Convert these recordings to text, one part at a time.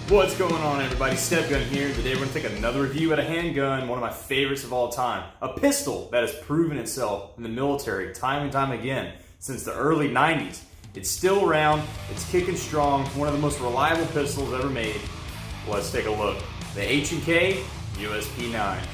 What's going on, everybody? Stepgun here. Today we're going to take another review at a handgun, one of my favorites of all time. A pistol that has proven itself in the military time and time again since the early 90s. It's still around, it's kicking strong, one of the most reliable pistols ever made. Let's take a look. The HK USP 9.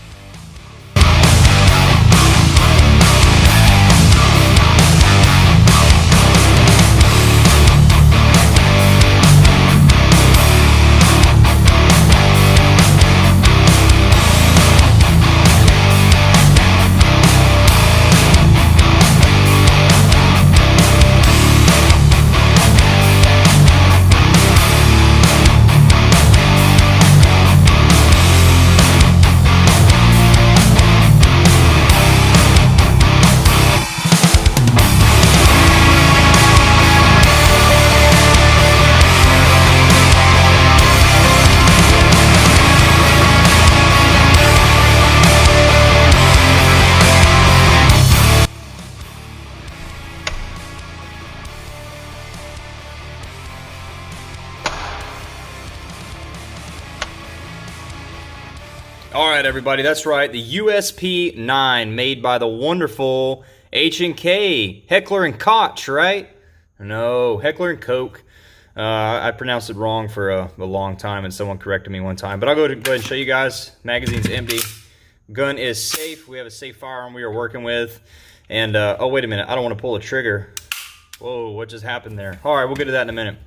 Alright everybody, that's right, the USP 9 made by the wonderful HK, Heckler & Koch, right? No, Heckler & Koch. I pronounced it wrong for a long time and someone corrected me one time. But I'll go ahead and show you guys. Magazine's empty. Gun is safe. We have a safe firearm we are working with. And, oh wait a minute, I don't want to pull the trigger. Whoa, what just happened there? Alright, we'll get to that in a minute.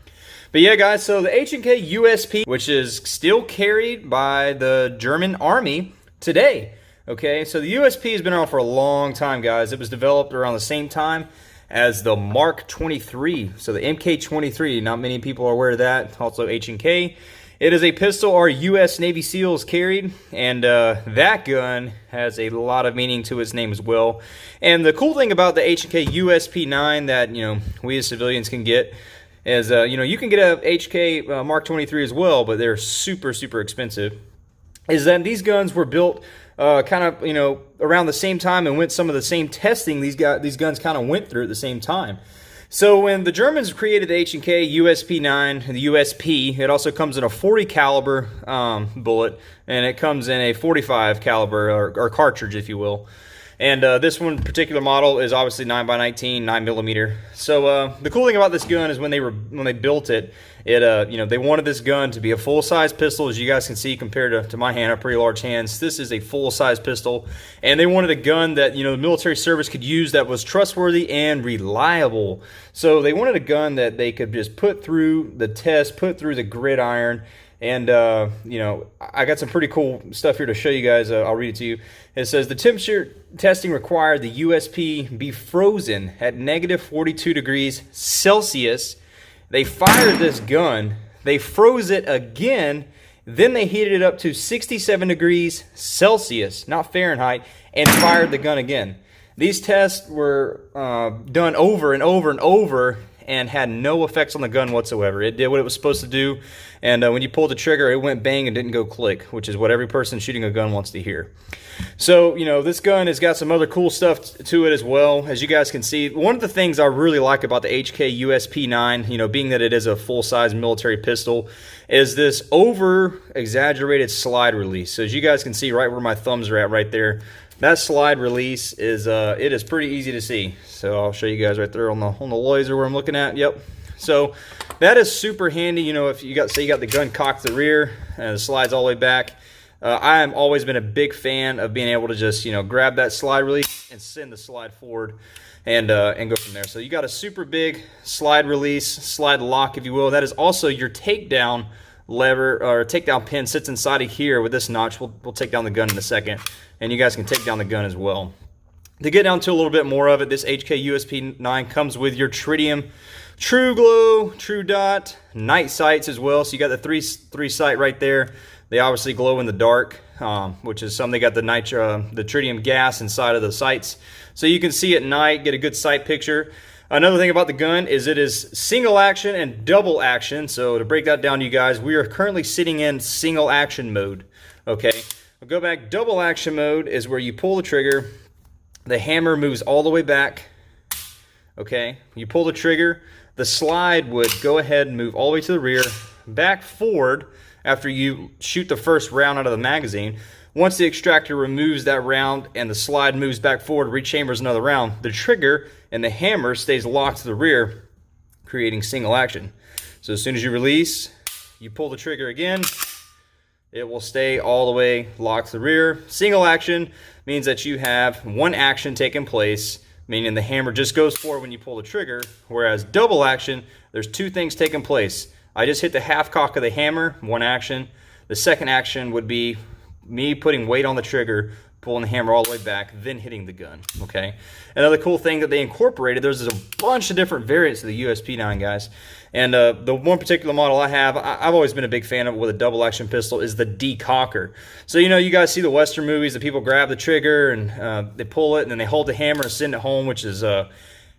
But yeah, guys, so the HK USP, which is still carried by the German army today, okay? So the USP has been around for a long time, guys. It was developed around the same time as the Mark 23, so the MK23. Not many people are aware of that. Also H&K. It is a pistol our U.S. Navy SEALs carried, and that gun has a lot of meaning to its name as well. And the cool thing about the H&K USP 9 that, you know, we as civilians can get is, you know, you can get a HK Mark 23 as well, but they're super, super expensive, is that these guns were built kind of, you know, around the same time and went some of the same testing these guns kind of went through at the same time. So when the Germans created the H&K USP 9, the USP, it also comes in a 40 caliber bullet, and it comes in a 45 caliber or cartridge, if you will. And this one particular model is obviously 9x19, 9mm. So the cool thing about this gun is when they built it, you know, they wanted this gun to be a full-size pistol. As you guys can see, compared to my hand, I have pretty large hands. This is a full-size pistol, and they wanted a gun that, you know, the military service could use that was trustworthy and reliable. So they wanted a gun that they could just put through the test, put through the gridiron. And, you know, I got some pretty cool stuff here to show you guys. I'll read it to you. It says, the temperature testing required the USP be frozen at negative 42 degrees Celsius. They fired this gun. They froze it again. Then they heated it up to 67 degrees Celsius, not Fahrenheit, and fired the gun again. These tests were done over and over and over and had no effects on the gun whatsoever. It did what it was supposed to do, and when you pulled the trigger, it went bang and didn't go click, which is what every person shooting a gun wants to hear. So, you know, this gun has got some other cool stuff to it as well. As you guys can see, one of the things I really like about the HK USP 9, you know, being that it is a full-size military pistol, is this over-exaggerated slide release. So as you guys can see right where my thumbs are at right there, that slide release is it is pretty easy to see. So I'll show you guys right there on the laser where I'm looking at. Yep. So that is super handy. You know, if you got, say you got the gun cocked to the rear and the slides all the way back. I have always been a big fan of being able to just, you know, grab that slide release and send the slide forward and go from there. So you got a super big slide release, slide lock, if you will. That is also your takedown lever or takedown pin sits inside of here with this notch. We'll take down the gun in a second, and you guys can take down the gun as well. To get down to a little bit more of it, this HK USP 9 comes with your tritium True Glow, True Dot, night sights as well. So you got the three sight right there. They obviously glow in the dark, which is something. They got the tritium gas inside of the sights, so you can see at night, get a good sight picture. Another thing about the gun is it is single action and double action. So to break that down to you guys, we are currently sitting in single action mode. Okay, we'll go back. Double action mode is where you pull the trigger, the hammer moves all the way back. Okay, you pull the trigger, the slide would go ahead and move all the way to the rear, back forward, after you shoot the first round out of the magazine, once the extractor removes that round and the slide moves back forward, rechambers another round, the trigger and the hammer stays locked to the rear, creating single action. So as soon as you release, you pull the trigger again, it will stay all the way locked to the rear. Single action means that you have one action taking place, meaning the hammer just goes forward when you pull the trigger, whereas double action, there's two things taking place. I just hit the half cock of the hammer, one action. The second action would be me putting weight on the trigger, pulling the hammer all the way back, then hitting the gun, okay? Another cool thing that they incorporated, there's a bunch of different variants of the USP9, guys. And the one particular model I have, I've always been a big fan of with a double action pistol, is the decocker. So, you know, you guys see the Western movies, the people grab the trigger and they pull it and then they hold the hammer and send it home, which is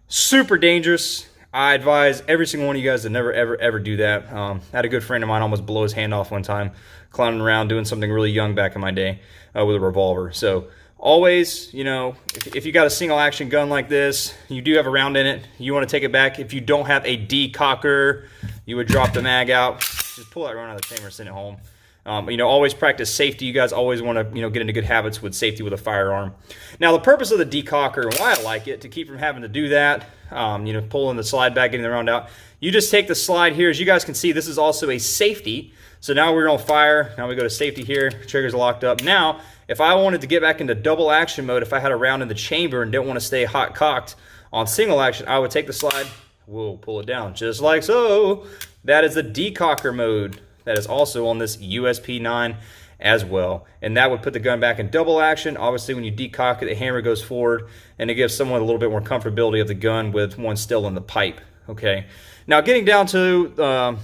super dangerous. I advise every single one of you guys to never, ever do that. I had a good friend of mine almost blow his hand off one time, clowning around doing something really young back in my day with a revolver. So always, you know, if you got a single action gun like this, you do have a round in it, you want to take it back. If you don't have a decocker, you would drop the mag out, just pull that round out of the chamber and send it home. You know, always practice safety. You guys always want to, you know, get into good habits with safety with a firearm. Now, the purpose of the decocker and why I like it, to keep from having to do that, you know, pulling the slide back, getting the round out, you just take the slide here. As you guys can see, this is also a safety. So now we're going to fire. Now we go to safety here. Trigger's locked up. Now, if I wanted to get back into double action mode, if I had a round in the chamber and didn't want to stay hot cocked on single action, I would take the slide, whoa, pull it down, just like so. That is the decocker mode. That is also on this USP9 as well. And that would put the gun back in double action. Obviously, when you decock it, the hammer goes forward, and it gives someone a little bit more comfortability of the gun with one still in the pipe. Okay. Now, getting down to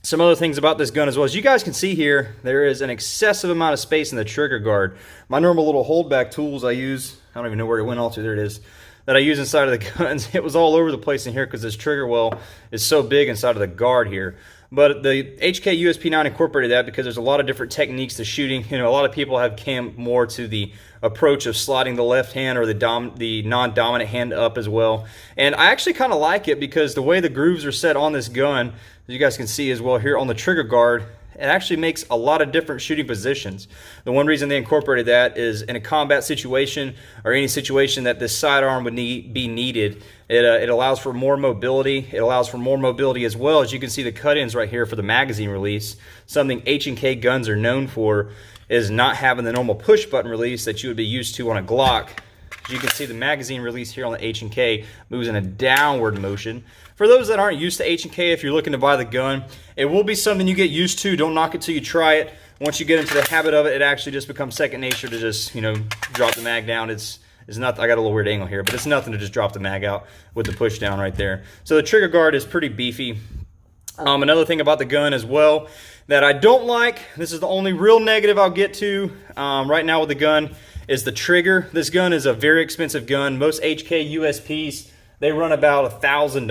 some other things about this gun as well. As you guys can see here, there is an excessive amount of space in the trigger guard. My normal little holdback tools I use, I don't even know where it went all to, there it is, that I use inside of the guns, it was all over the place in here because this trigger well is so big inside of the guard here. But the HK USP9 incorporated that because there's a lot of different techniques to shooting. You know, a lot of people have come more to the approach of sliding the left hand or the non-dominant hand up as well. And I actually kind of like it because the way the grooves are set on this gun, as you guys can see as well here on the trigger guard, it actually makes a lot of different shooting positions. The one reason they incorporated that is in a combat situation or any situation that this sidearm would be needed, it allows for more mobility. It allows for more mobility as well. As you can see the cut-ins right here for the magazine release. Something H&K guns are known for is not having the normal push button release that you would be used to on a Glock. As you can see, the magazine release here on the H&K moves in a downward motion. For those that aren't used to H&K, if you're looking to buy the gun, it will be something you get used to. Don't knock it till you try it. Once you get into the habit of it, it actually just becomes second nature to just, you know, drop the mag down. It's not, I got a little weird angle here, but it's nothing to just drop the mag out with the push down right there. So the trigger guard is pretty beefy. Another thing about the gun as well that I don't like, this is the only real negative I'll get to right now with the gun, is the trigger. This gun is a very expensive gun. Most HK USPs, they run about $1,000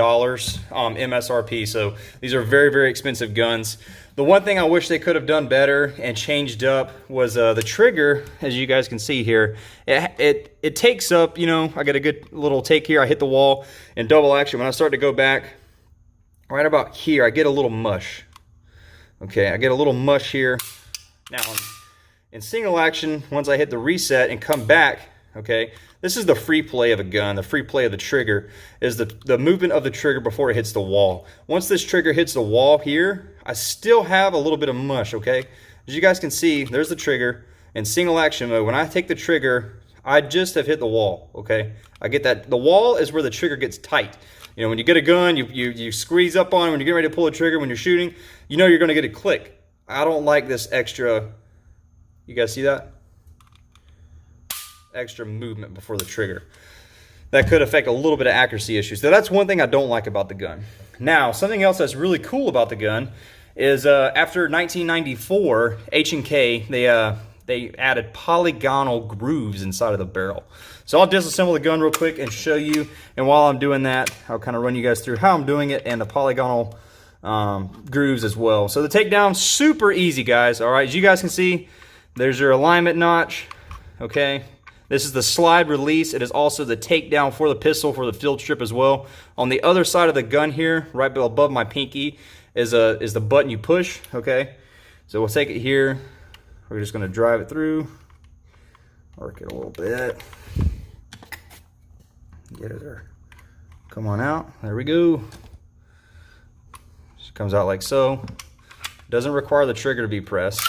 MSRP, so these are very, very expensive guns. The one thing I wish they could have done better and changed up was the trigger. As you guys can see here, it takes up, you know, I got a good little take here. I hit the wall in double action. When I start to go back, right about here, I get a little mush. Okay, I get a little mush here. Now, in single action, once I hit the reset and come back, okay, this is the free play of a gun. The free play of the trigger is the movement of the trigger before it hits the wall. Once this trigger hits the wall here, I still have a little bit of mush, okay? As you guys can see, there's the trigger in single action mode. When I take the trigger, I just have hit the wall, okay? I get that. The wall is where the trigger gets tight. You know, when you get a gun, you squeeze up on it. When you get ready to pull the trigger, when you're shooting, you know you're going to get a click. I don't like this extra, you guys see that? Extra movement before the trigger. That could affect a little bit of accuracy issues. So that's one thing I don't like about the gun. Now, something else that's really cool about the gun is after 1994, H&K, they added polygonal grooves inside of the barrel. So I'll disassemble the gun real quick and show you. And while I'm doing that, I'll kind of run you guys through how I'm doing it and the polygonal grooves as well. So the takedown, super easy, guys. All right, as you guys can see, there's your alignment notch. Okay. This is the slide release. It is also the takedown for the pistol for the field strip as well. On the other side of the gun here, right above my pinky, is the button you push. Okay, So we'll take it here. We're just going to drive it through, work it a little bit, get it there. Come on out. There we go. Just comes out like so. Doesn't require the trigger to be pressed.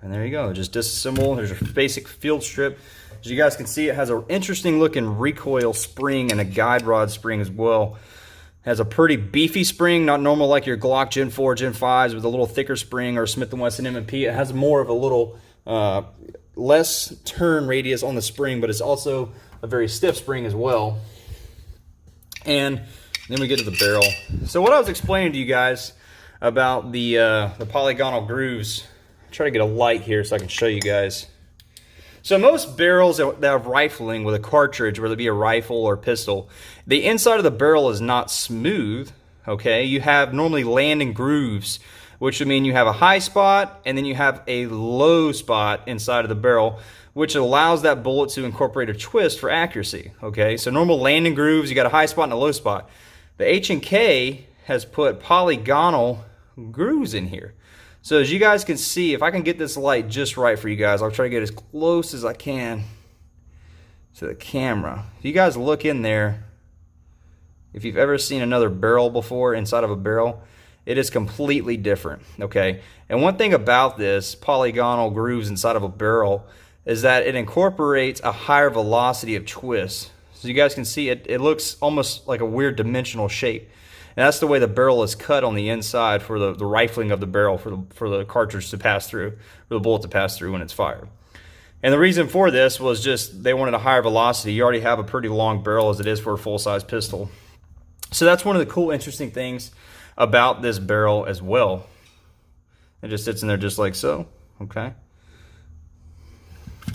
And there you go. Just disassemble. There's your basic field strip. As you guys can see, it has an interesting looking recoil spring and a guide rod spring as well. Has a pretty beefy spring, not normal like your Glock Gen 4, Gen 5s with a little thicker spring, or Smith & Wesson M&P. It has more of a little less turn radius on the spring, but it's also a very stiff spring as well. And then we get to the barrel. So what I was explaining to you guys about the polygonal grooves, I'll try to get a light here so I can show you guys. So most barrels that have rifling with a cartridge, whether it be a rifle or pistol, the inside of the barrel is not smooth, okay? You have normally landing grooves, which would mean you have a high spot and then you have a low spot inside of the barrel, which allows that bullet to incorporate a twist for accuracy, okay? So normal landing grooves, you got a high spot and a low spot. The H&K has put polygonal grooves in here. So as you guys can see, if I can get this light just right for you guys, I'll try to get as close as I can to the camera. If you guys look in there, if you've ever seen another barrel before inside of a barrel, it is completely different, okay? And one thing about this polygonal grooves inside of a barrel is that it incorporates a higher velocity of twist. So you guys can see it looks almost like a weird dimensional shape. And that's the way the barrel is cut on the inside for the rifling of the barrel, for the cartridge to pass through, for the bullet to pass through when it's fired. And the reason for this was just they wanted a higher velocity. You already have a pretty long barrel as it is for a full-size pistol. So that's one of the cool, interesting things about this barrel as well. It just sits in there just like so, okay?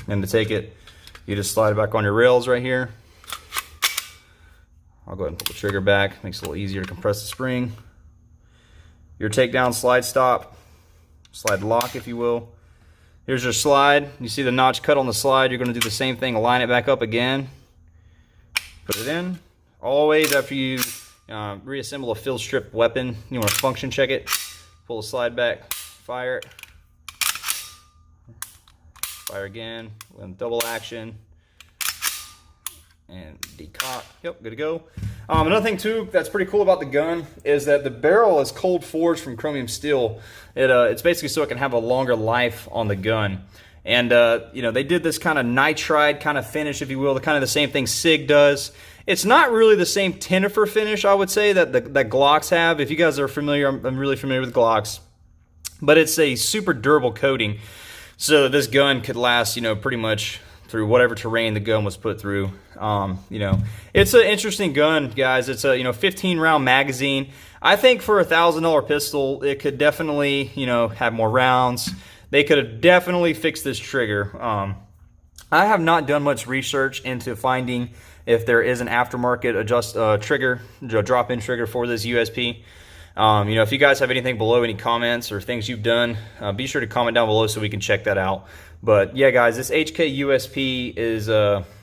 And to take it, you just slide it back on your rails right here. I'll go ahead and pull the trigger back. Makes it a little easier to compress the spring. Your takedown slide stop, slide lock if you will. Here's your slide. You see the notch cut on the slide. You're going to do the same thing, line it back up again. Put it in. Always after you reassemble a field strip weapon, you want to function check it. Pull the slide back, fire it. Fire again, double action. And decock. Yep, good to go. Another thing too that's pretty cool about the gun is that the barrel is cold forged from chromium steel. It's basically so it can have a longer life on the gun. And you know, they did this kind of nitride kind of finish, if you will, the kind of the same thing SIG does. It's not really the same tinifer finish, I would say, that that Glocks have. If you guys are familiar, I'm really familiar with Glocks, but it's a super durable coating, so this gun could last, you know, pretty much through whatever terrain the gun was put through. You know, it's an interesting gun, guys. It's a 15 round magazine. I think for $1,000 pistol, it could definitely, you know, have more rounds. They could have definitely fixed this trigger. I have not done much research into finding if there is an aftermarket trigger, drop-in trigger for this USP. You know, if you guys have anything below, any comments or things you've done, be sure to comment down below so we can check that out. But yeah, guys, this HK USP is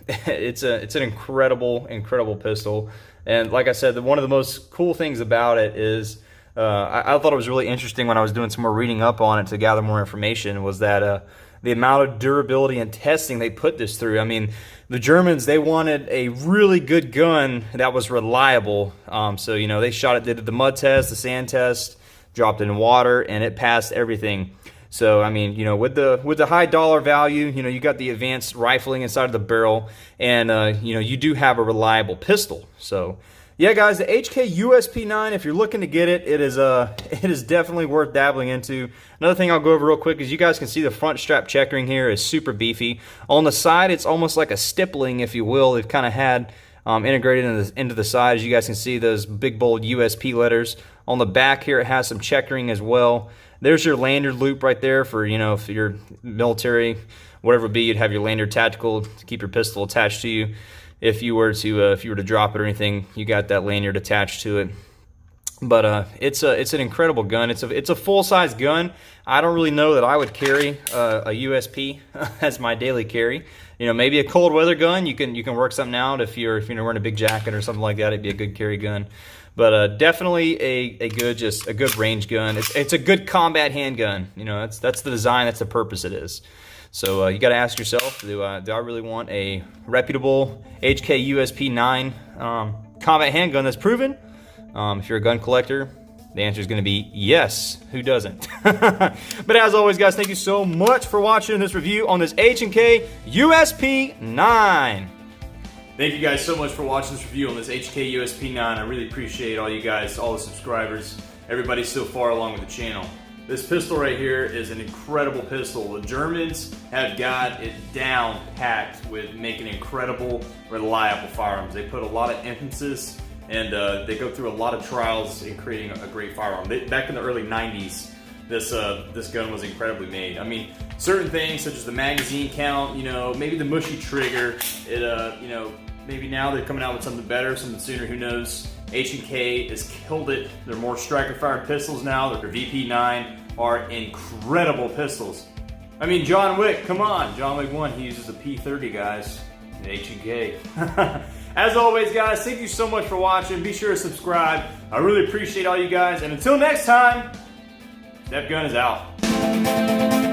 it's an incredible pistol. And like I said, one of the most cool things about it is I thought it was really interesting when I was doing some more reading up on it to gather more information, was that the amount of durability and testing they put this through. I mean, the Germans, they wanted a really good gun that was reliable. So, you know, they did the mud test, the sand test, dropped it in water, and it passed everything. So, I mean, you know, with the high dollar value, you know, you got the advanced rifling inside of the barrel, and, you know, you do have a reliable pistol. So, yeah, guys, the HK USP 9, if you're looking to get it, it is definitely worth dabbling into. Another thing I'll go over real quick is you guys can see the front strap checkering here is super beefy. On the side, it's almost like a stippling, if you will. They've kind of had integrated into the side. As you guys can see, those big, bold USP letters. On the back here, it has some checkering as well. There's your lanyard loop right there for, you know, if you're military, whatever it be, you'd have your lanyard tactical to keep your pistol attached to you. If you were to drop it or anything, you got that lanyard attached to it. But it's an incredible gun. It's a full-size gun. I don't really know that I would carry a USP as my daily carry. You know, maybe a cold weather gun. You can work something out if you're wearing a big jacket or something like that. It'd be a good carry gun. But definitely a good range gun. It's a good combat handgun. You know, that's the design. That's the purpose it is. So you got to ask yourself, do I really want a reputable HK USP 9 combat handgun that's proven? If you're a gun collector, the answer is going to be yes. Who doesn't? But as always, guys, thank you so much for watching this review on this HK USP 9. Thank you guys so much for watching this review on this HK USP 9. I really appreciate all you guys, all the subscribers, everybody so far along with the channel. This pistol right here is an incredible pistol. The Germans have got it down packed with making incredible, reliable firearms. They put a lot of emphasis and they go through a lot of trials in creating a great firearm. Back in the early 90s, this gun was incredibly made. I mean, certain things such as the magazine count, you know, maybe the mushy trigger, you know, maybe now they're coming out with something better, something sooner, who knows. H&K has killed it. They're more striker-fired pistols now. Their VP9 are incredible pistols. I mean, John Wick, come on. John Wick 1, he uses a P30, guys, in H&K. As always, guys, thank you so much for watching. Be sure to subscribe. I really appreciate all you guys. And until next time, Step Gun is out.